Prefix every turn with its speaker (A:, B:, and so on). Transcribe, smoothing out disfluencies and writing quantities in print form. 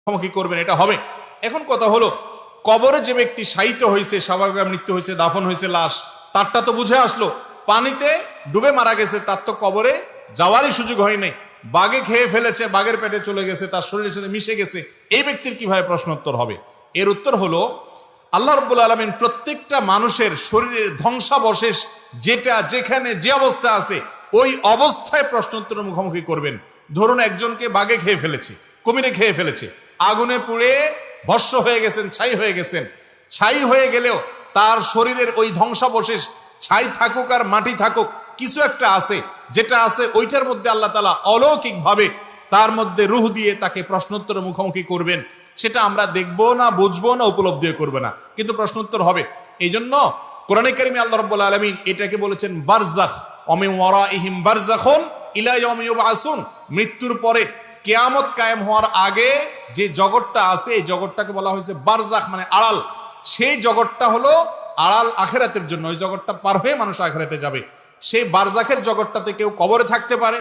A: মুখোমুখি করবেন, এটা হবে। এখন কথা হলো, কবরে যে ব্যক্তি শায়িত হয়েছে, স্বাভাবিক মৃত্যু হয়েছে, দাফন হয়েছে লাশ, তারটা তো বুঝে আসলো। পানিতে ডুবে মারা গেছে, তার তো কবরে যাওয়ারই সুযোগ হয় নাই। বাঘে খেয়ে ফেলেছে, বাঘের পেটে চলে গেছে, তার শরীরের সাথে মিশে গেছে, এই ব্যক্তির কিভাবে প্রশ্নোত্তর হবে? এর উত্তর হলো, আল্লাহ রাব্বুল আলামিন প্রত্যেকটা মানুষের শরীরের ধ্বংসাবশেষ যেটা যেখানে যে অবস্থা আছে ওই অবস্থায় প্রশ্নোত্তরের মুখোমুখি করবেন। ধরুন একজনকে বাঘে খেয়ে ফেলেছে, কুমিরে খেয়ে ফেলেছে, আগুনে পুড়ে ভস্ম হয়ে গেছেন, ছাই হয়ে গেছেন। ছাই হয়ে গেলেও তার শরীরের ওই ধ্বংসাবশেষ, ছাই থাকুক আর মাটি থাকুক, কিছু একটা আছে, যেটা আছে ওইটার মধ্যে আল্লাহ তাআলা অলৌকিকভাবে তার মধ্যে রূহ দিয়ে তাকে প্রশ্নোত্তরের মুখোমুখি করবেন। সেটা আমরা দেখবো না, বুঝবো না, উপলব্ধিও করবে না, কিন্তু প্রশ্নোত্তর হবে। এই জন্য কোরআনে কারিমে আল্লাহ রাব্বুল আলামিন এটাকে বলেছেন বারজাখ, অমিন ওয়ারাইহিম বারজাখুন ইলা ইয়াউমি ইউবআসুন। মৃত্যুর পরে কিয়ামত কায়েম হওয়ার আগে যে জগৎটা আছে, এই জগৎটাকে বলা হয়েছে বারজাখ, মানে আড়াল। সেই জগৎটা হলো আড়াল আখিরাতের জন্য, ওই জগৎটা পার হয়ে মানুষ আখিরাতে যাবে। সেই বারজাখের জগৎটাতে কেউ কবরে থাকতে পারে,